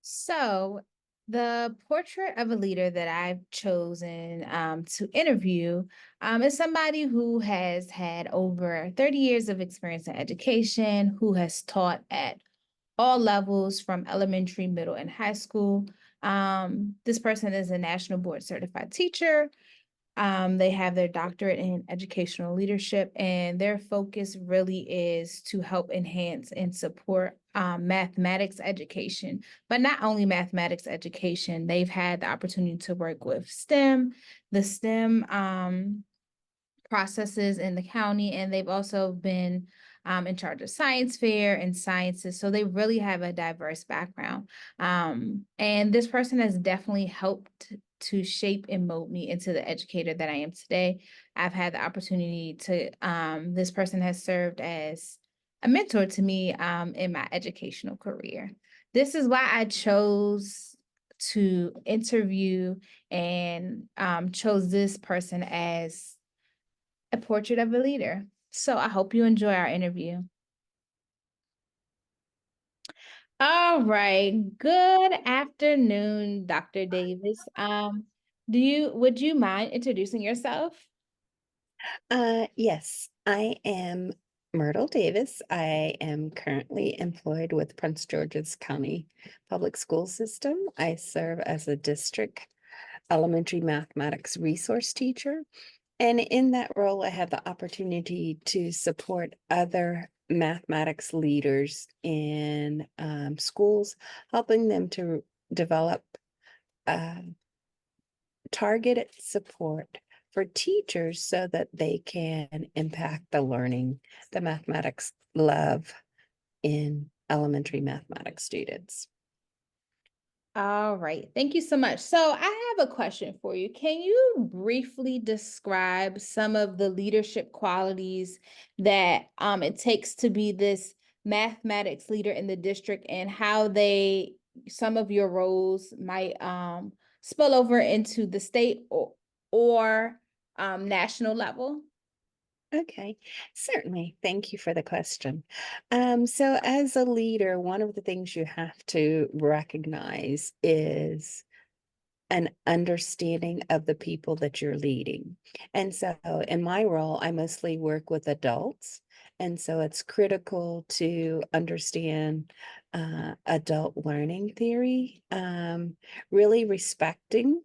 So, the portrait of a leader that I've chosen to interview is somebody who has had over 30 years of experience in education, who has taught at all levels from elementary, middle, and high school. This person is a national board certified teacher. They have their doctorate in educational leadership, and their focus really is to help enhance and support mathematics education. But not only mathematics education, they've had the opportunity to work with the STEM processes in the county, and they've also been in charge of science fair and sciences. So they really have a diverse background. And this person has definitely helped to shape and mold me into the educator that I am today. I've had the opportunity to, this person has served as a mentor to me in my educational career. This is why I chose to interview and chose this person as a portrait of a leader. So I hope you enjoy our interview. All right. Good afternoon, Dr. Davis. Would you mind introducing yourself? Yes, I am Myrtle Davis. I am currently employed with Prince George's County Public School System. I serve as a district elementary mathematics resource teacher. And in that role, I have the opportunity to support other mathematics leaders in schools, helping them to develop uh, targeted support for teachers so that they can impact the learning, the mathematics love in elementary mathematics students. All right. Thank you so much. So I have a question for you. Can you briefly describe some of the leadership qualities that it takes to be this mathematics leader in the district and how some of your roles might spill over into the state or national level? Okay, certainly. Thank you for the question. So as a leader, one of the things you have to recognize is an understanding of the people that you're leading. And so in my role, I mostly work with adults. And so it's critical to understand adult learning theory, really respecting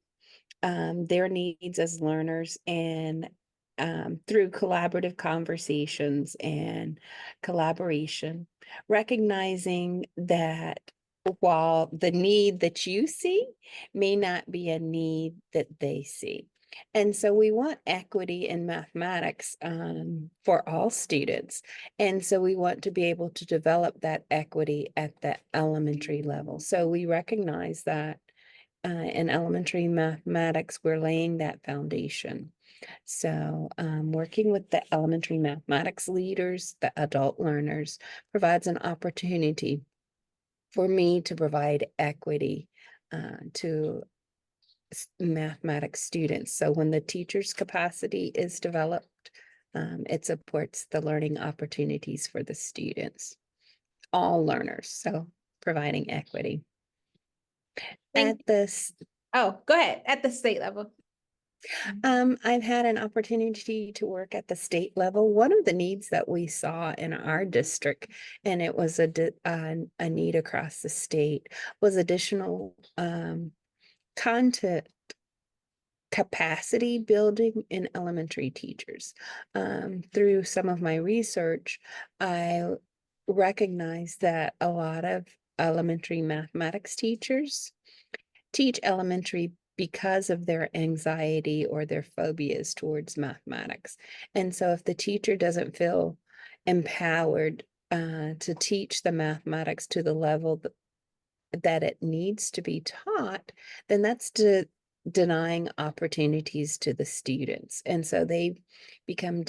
their needs as learners and through collaborative conversations and collaboration, recognizing that while the need that you see may not be a need that they see. And so we want equity in mathematics for all students. And so we want to be able to develop that equity at the elementary level. So we recognize that in elementary mathematics, we're laying that foundation. So, working with the elementary mathematics leaders, the adult learners, provides an opportunity for me to provide equity to mathematics students. So, when the teacher's capacity is developed, it supports the learning opportunities for the students, all learners. So, providing equity. Thank At this Oh, go ahead. At the state level. I've had an opportunity to work at the state level. One of the needs that we saw in our district, and it was a need across the state, was additional content capacity building in elementary teachers. Through some of my research, I recognized that a lot of elementary mathematics teachers teach elementary because of their anxiety or their phobias towards mathematics. And so if the teacher doesn't feel empowered to teach the mathematics to the level that it needs to be taught, then that's denying opportunities to the students. And so they become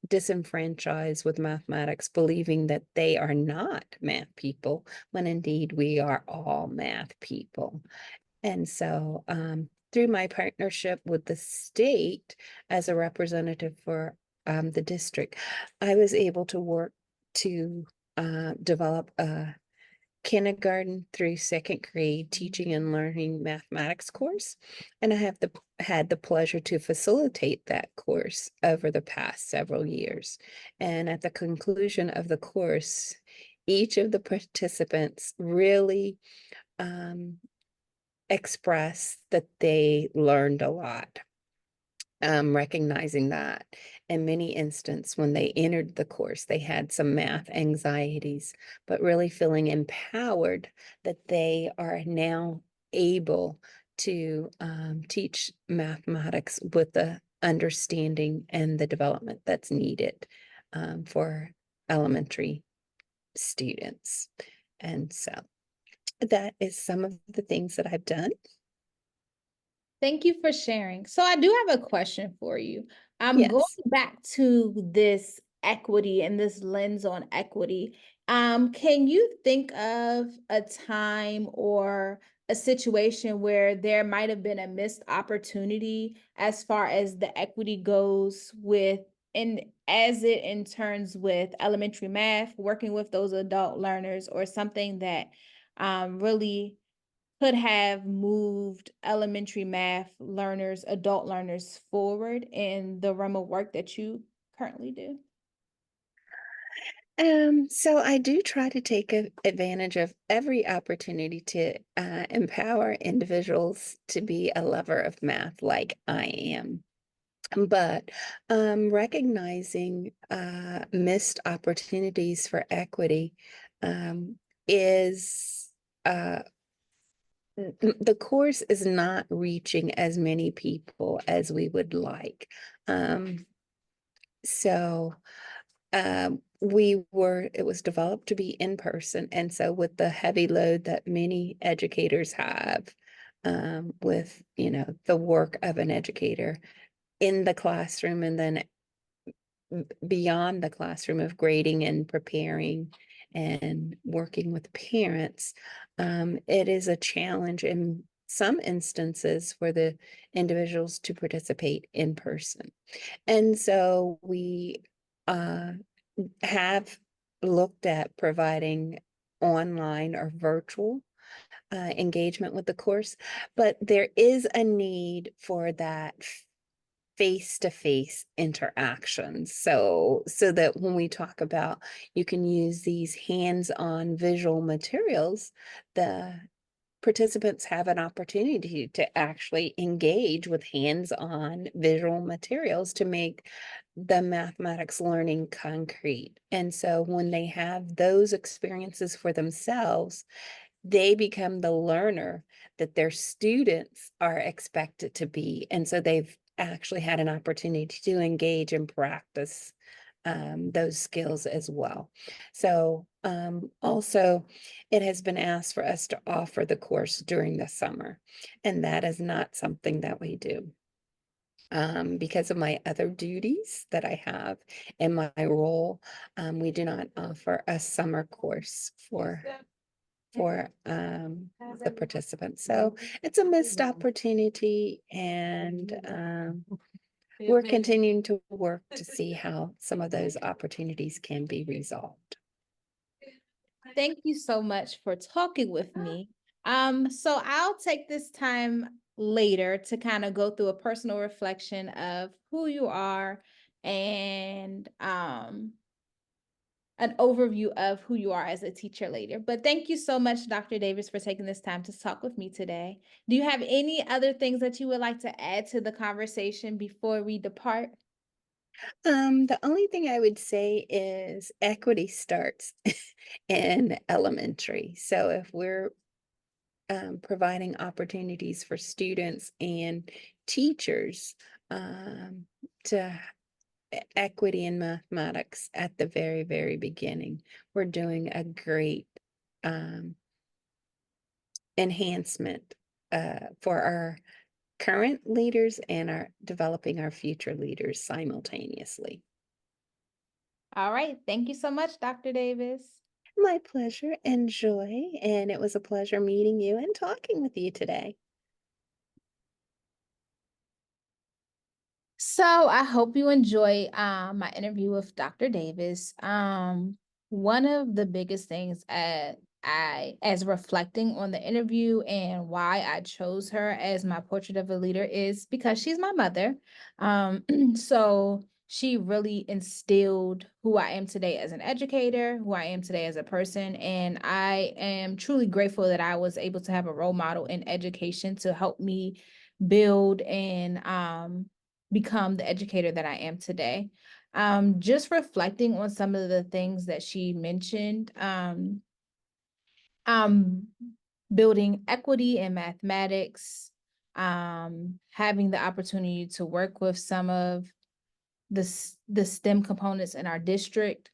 disenfranchised with mathematics, believing that they are not math people, when indeed we are all math people. And so, through my partnership with the state as a representative for the district, I was able to work to develop a kindergarten through second grade teaching and learning mathematics course, and I have had the pleasure to facilitate that course over the past several years. And at the conclusion of the course, each of the participants really expressed that they learned a lot. Recognizing that in many instances when they entered the course, they had some math anxieties, but really feeling empowered that they are now able to teach mathematics with the understanding and the development that's needed for elementary students. And so that is some of the things that I've done. Thank you for sharing. So I do have a question for you. I'm going Yes. back to this equity and this lens on equity. Can you think of a time or a situation where there might have been a missed opportunity as far as the equity goes with and as it in turns with elementary math, working with those adult learners, or something that really could have moved elementary math learners, adult learners forward in the realm of work that you currently do? So I do try to take advantage of every opportunity to empower individuals to be a lover of math like I am. But recognizing missed opportunities for equity is the course is not reaching as many people as we would like. So it was developed to be in person. And so with the heavy load that many educators have, with, the work of an educator in the classroom and then beyond the classroom of grading and preparing and working with parents, it is a challenge in some instances for the individuals to participate in person. And so we have looked at providing online or virtual engagement with the course, but there is a need for that face-to-face interactions. So that when we talk about you can use these hands-on visual materials, the participants have an opportunity to actually engage with hands-on visual materials to make the mathematics learning concrete. And so when they have those experiences for themselves, they become the learner that their students are expected to be. And so they've actually had an opportunity to engage and practice those skills as well. So also, it has been asked for us to offer the course during the summer, and that is not something that we do. Because of my other duties that I have in my role, we do not offer a summer course for the participants. So it's a missed opportunity, and we're continuing to work to see how some of those opportunities can be resolved. Thank you so much for talking with me. So I'll take this time later to kind of go through a personal reflection of who you are and an overview of who you are as a teacher later. But thank you so much, Dr. Davis, for taking this time to talk with me today. Do you have any other things that you would like to add to the conversation before we depart? The only thing I would say is equity starts in elementary. So if we're providing opportunities for students and teachers to equity in mathematics at the very, very beginning, we're doing a great enhancement for our current leaders and our developing our future leaders simultaneously. All right. Thank you so much, Dr. Davis. My pleasure. Enjoy. And it was a pleasure meeting you and talking with you today. So I hope you enjoy my interview with Dr. Davis. One of the biggest things as reflecting on the interview and why I chose her as my portrait of a leader is because she's my mother. So she really instilled who I am today as an educator, who I am today as a person. And I am truly grateful that I was able to have a role model in education to help me build and become the educator that I am today. Just reflecting on some of the things that she mentioned, um, building equity in mathematics, having the opportunity to work with some of the STEM components in our district.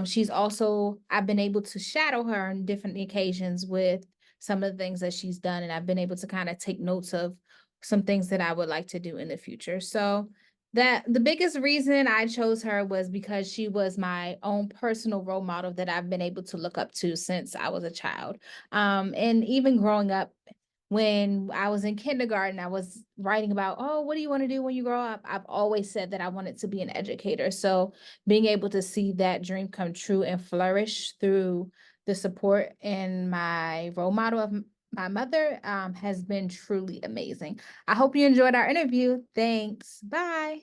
She's also, I've been able to shadow her on different occasions with some of the things that she's done, and I've been able to kind of take notes of some things that I would like to do in the future. So that the biggest reason I chose her was because she was my own personal role model that I've been able to look up to since I was a child. And even growing up, when I was in kindergarten, I was writing about, oh, what do you want to do when you grow up? I've always said that I wanted to be an educator. So being able to see that dream come true and flourish through the support and my role model of my mother has been truly amazing. I hope you enjoyed our interview. Thanks. Bye.